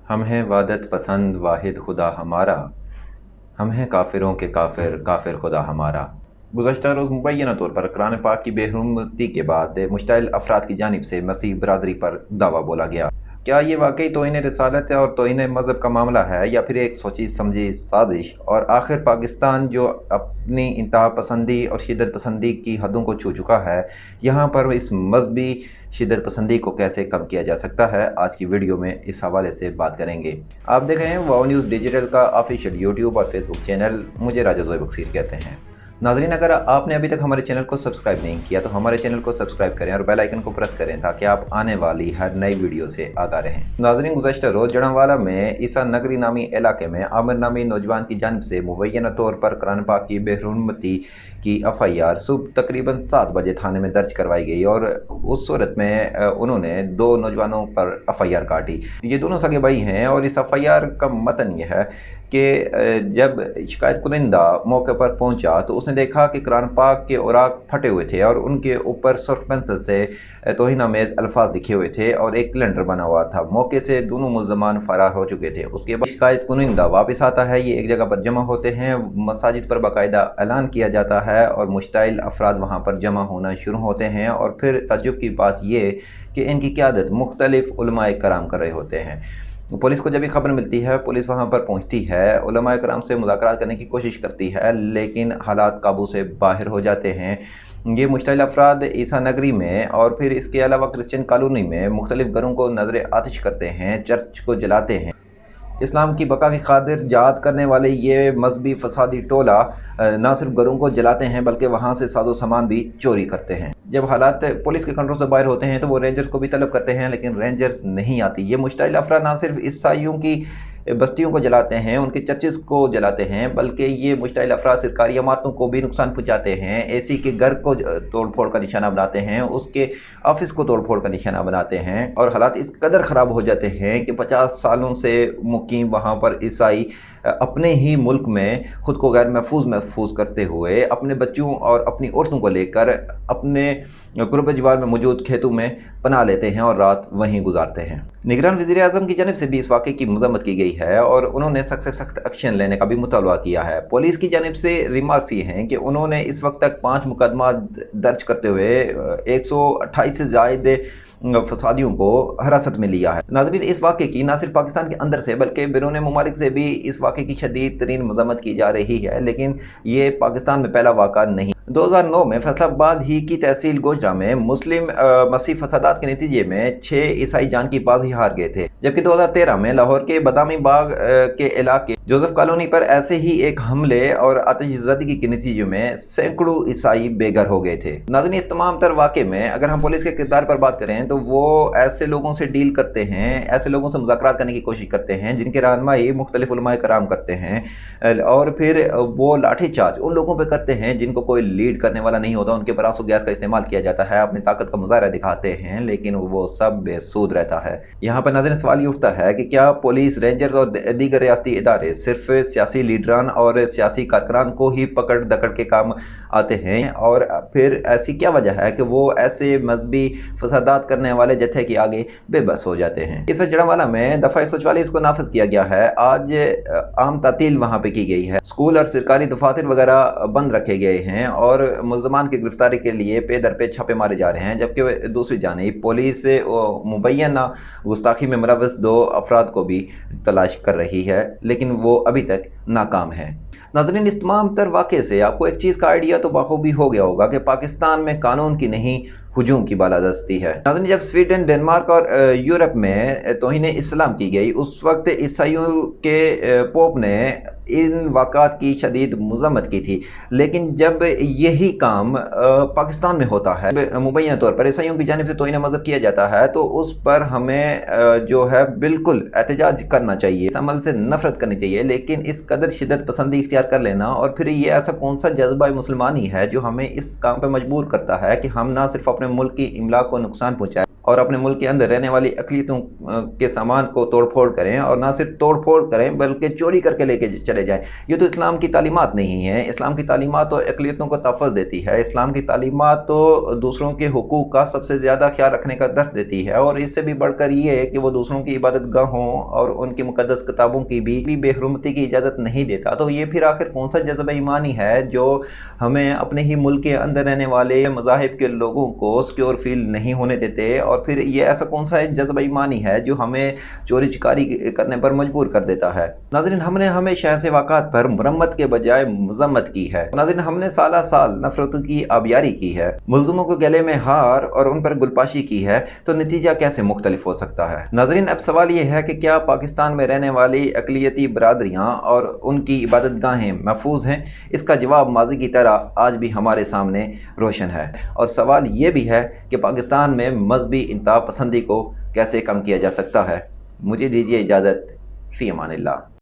हम हैं वादत पसंद वाहिद खुदा हमारा, हम हैं काफिरों के काफिर काफिर खुदा हमारा। गुज़श्ता रोज़ मुबैना तौर पर कुरान पाक की बेहरमती के बाद मुश्तइल अफराद की जानिब से मसीह बरादरी पर दावा बोला गया। क्या ये वाकई तौहीन रिसालत और तौहीन मज़हब का मामला है, या फिर एक सोची समझी साजिश? और आखिर पाकिस्तान जो अपनी इंतहा पसंदी और शिद्दत पसंदी की हदों को छू चुका है, यहाँ पर इस मजहबी शिद्दत पसंदी को कैसे कम किया जा सकता है? आज की वीडियो में इस हवाले से बात करेंगे। आप देख रहे हैं वाव न्यूज़ डिजिटल का ऑफिशियल यूट्यूब और फेसबुक चैनल। मुझे राजा ज़ोए बक्सीर कहते हैं। नाज़रीन, अगर आपने अभी तक हमारे चैनल को सब्सक्राइब नहीं किया तो हमारे चैनल को सब्सक्राइब करें और बेल आइकन को प्रेस करें ताकि आप आने वाली हर नई वीडियो से आगाह रहें। नाज़रीन, गुज़श्ता रोज़ जड़ांवाला में ईसा नगरी नामी इलाके में आमिर नामी नौजवान की जानिब से मुबैना तौर पर कुरान पाक की बेहरमती की FIR सुबह तकरीबन 7 बजे थाने में दर्ज करवाई गई और उस सूरत में उन्होंने 2 नौजवानों पर FIR काटी। ये दोनों सगे भाई हैं और इस FIR का मतन यह है कि जब शिकायत कुनिंदा मौके पर पहुंचा तो उसने देखा कि कुरान पाक के औराक फटे हुए थे और उनके ऊपर सुर्ख पेंसिल से तौहीनामेज़ अल्फाज लिखे हुए थे और एक कैलेंडर बना हुआ था। मौके से दोनों मुल्ज़मान फरार हो चुके थे। उसके बाद शिकायत कुनिंदा वापस आता है, ये एक जगह पर जमा होते हैं, मसाजिद पर बाकायदा ऐलान किया जाता है और मुश्तइल अफराद वहाँ पर जमा होना शुरू होते हैं। और फिर तज्जुब की बात ये कि इनकी क़यादत मुख्तलिफ़ उलमाए कराम कर रहे होते हैं। पुलिस को जब ये खबर मिलती है, पुलिस वहाँ पर पहुँचती है, उलमाए कराम से मुज़ाकरात करने की कोशिश करती है, लेकिन हालात काबू से बाहर हो जाते हैं। ये मुश्तइल अफराद ईसा नगरी में और फिर इसके अलावा क्रिश्चियन कॉलोनी में मुख्तलिफ़ घरों को नज़र आतिश करते हैं, चर्च को जलाते हैं। इस्लाम की बका की खातिर जहाद करने वाले ये मजहबी फसादी टोला ना सिर्फ घरों को जलाते हैं बल्कि वहाँ से साजो सामान भी चोरी करते हैं। जब हालात पुलिस के कंट्रोल से बाहर होते हैं तो वो रेंजर्स को भी तलब करते हैं, लेकिन रेंजर्स नहीं आती। ये मुश्तइल अफराद ना सिर्फ ईसाइयों की बस्तियों को जलाते हैं, उनके चर्चेज़ को जलाते हैं, बल्कि ये मुश्तइल अफराद सरकारी इमारतों को भी नुकसान पहुँचाते हैं। AC के घर को तोड़ फोड़ का निशाना बनाते हैं, उसके ऑफिस को तोड़ फोड़ का निशाना बनाते हैं और हालात इस कदर ख़राब हो जाते हैं कि 50 सालों से मुकीम वहाँ पर ईसाई अपने ही मुल्क में ख़ुद को गैर महफूज करते हुए अपने बच्चों और अपनी औरतों को लेकर अपने कुर्ब जवार में मौजूद खेतों में पनाह लेते हैं और रात वहीं गुजारते हैं। निगरान वज़ीर आज़म की जानिब से भी इस वाक़े की मज़म्मत की गई है और उन्होंने सख्त से सख्त एक्शन लेने का भी मुतालबा किया है। पुलिस की जानिब से रिमार्क्स ये हैं कि उन्होंने इस वक्त तक 5 मुकदमा दर्ज करते हुए 128 से ज़ायद फसादियों को हिरासत में लिया है। नाज़रीन, इस वाक़े की न सिर्फ पाकिस्तान के अंदर से बल्कि बैरून ममालिक से भी इस वाक़े की शदीद तरीन मज़म्मत की जा रही है, लेकिन ये पाकिस्तान में पहला वाक़ा नहीं। 2009 में फैसलाबाद ही की तहसील गोजरा में मुस्लिम मसीह फसादात के नतीजे में 6 ईसाई जान की बाजी हार गए थे, जबकि 2013 में लाहौर के बदामी बाग के इलाके जोसेफ कॉलोनी पर ऐसे ही एक हमले और आतिशज़दगी के नतीजे में सैकड़ों ईसाई बेघर हो गए थे। नाज़रीन, इस तमाम तर वाक़े में अगर हम पुलिस के किरदार पर बात करें तो वो ऐसे लोगों से डील करते हैं, ऐसे लोगों से मुज़ाकरात करने की कोशिश करते हैं जिनके रहनुमाई मुख्तलिफ उलमाए कराम करते हैं और फिर वो लाठीचार्ज उन लोगों पर करते हैं जिनको कोई लीड करने वाला नहीं होता। उनके पर आंसू गैस का इस्तेमाल किया जाता है, अपनी ताकत का मुजाहरा दिखाते हैं, लेकिन वो सब बेसूद रहता है। यहाँ पर नाज़रीन सवाल ये उठता है कि क्या पुलिस, रेंजर्स और दीगर रियासती इदारे सिर्फ सियासी लीडरान और सियासी कारकुनान को ही पकड़ दकड़ के काम आते हैं, और फिर ऐसी क्या वजह है कि वो ऐसे मजहबी फसादात करने वाले जत्थे के आगे बेबस हो जाते हैं? इस वक्त जड़ांवाला में दफ़ा 144 को नाफिज किया गया है। आज आम तातील वहाँ पे की गई है, स्कूल और सरकारी दफातर वगैरह बंद रखे गए हैं और मुल्ज़मान की गिरफ्तारी के लिए पे दर पे छापे मारे जा रहे हैं, जबकि दूसरी जानिब पुलिस मुबैना गुस्ताखी में मुलव्वस 2 अफराद को भी तलाश कर रही है, लेकिन वो अभी तक नाकाम है। नाज़रीन, इस तमाम तर वाक़े से आपको एक चीज़ का आइडिया तो बाखूबी हो गया होगा कि पाकिस्तान में कानून की नहीं हुजूम की बालादस्ती है। नाज़रीन, जब स्वीडन, डेनमार्क और यूरोप में तौहीन इस्लाम की गई उस वक्त ईसाइयों के पोप ने इन वाक़ात की शदीद मज़म्मत की थी, लेकिन जब यही काम पाकिस्तान में होता है, मुबैना तौर पर ईसाइयों की जानिब से तौहीन मज़हब किया जाता है, तो उस पर हमें जो है बिल्कुल एहतजाज करना चाहिए, इस अमल से नफ़रत करनी चाहिए। लेकिन इस कदर शिद्दत पसंदी इख्तियार कर लेना, और फिर ये ऐसा कौन सा जज्बा मुसलमानी है जो हमें इस काम पर मजबूर करता है कि हम ना सिर्फ अपने मुल्क की इमलाक को नुकसान पहुँचाए اور اپنے ملک کے اندر رہنے والی اقلیتوں کے سامان کو توڑ پھوڑ کریں، اور نہ صرف توڑ پھوڑ کریں بلکہ چوری کر کے لے کے چلے جائیں۔ یہ تو اسلام کی تعلیمات نہیں ہیں۔ اسلام کی تعلیمات تو اقلیتوں کو تحفظ دیتی ہے، اسلام کی تعلیمات تو دوسروں کے حقوق کا سب سے زیادہ خیال رکھنے کا درس دیتی ہے، اور اس سے بھی بڑھ کر یہ ہے کہ وہ دوسروں کی عبادت گاہوں اور ان کی مقدس کتابوں کی بھی بے حرمتی کی اجازت نہیں دیتا۔ تو یہ پھر آخر کون سا جذبہ ایمانی ہے جو ہمیں اپنے ہی ملک کے اندر رہنے والے مذاہب کے لوگوں کو سیکیور فیل نہیں ہونے دیتے؟ اور پھر یہ ایسا کون سا جذبہ ایمانی ہے جو ہمیں چوری چکاری کرنے پر مجبور کر دیتا ہے؟ ناظرین، ہم نے ہمیشہ ایسے واقعات پر مرمت کے بجائے مذمت کی ہے۔ ناظرین، ہم نے سالہ سال نفرتوں کی آبیاری کی ہے، ملزموں کو گلے میں ہار اور ان پر گلپاشی کی ہے، تو نتیجہ کیسے مختلف ہو سکتا ہے؟ ناظرین، اب سوال یہ ہے کہ کیا پاکستان میں رہنے والی اقلیتی برادریاں اور ان کی عبادت گاہیں محفوظ ہیں؟ اس کا جواب ماضی کی طرح آج بھی ہمارے سامنے روشن ہے، اور سوال یہ بھی ہے کہ پاکستان میں مذہبی انتہا پسندی کو کیسے کم کیا جا سکتا ہے۔ مجھے دیجیے اجازت، فی امان اللہ۔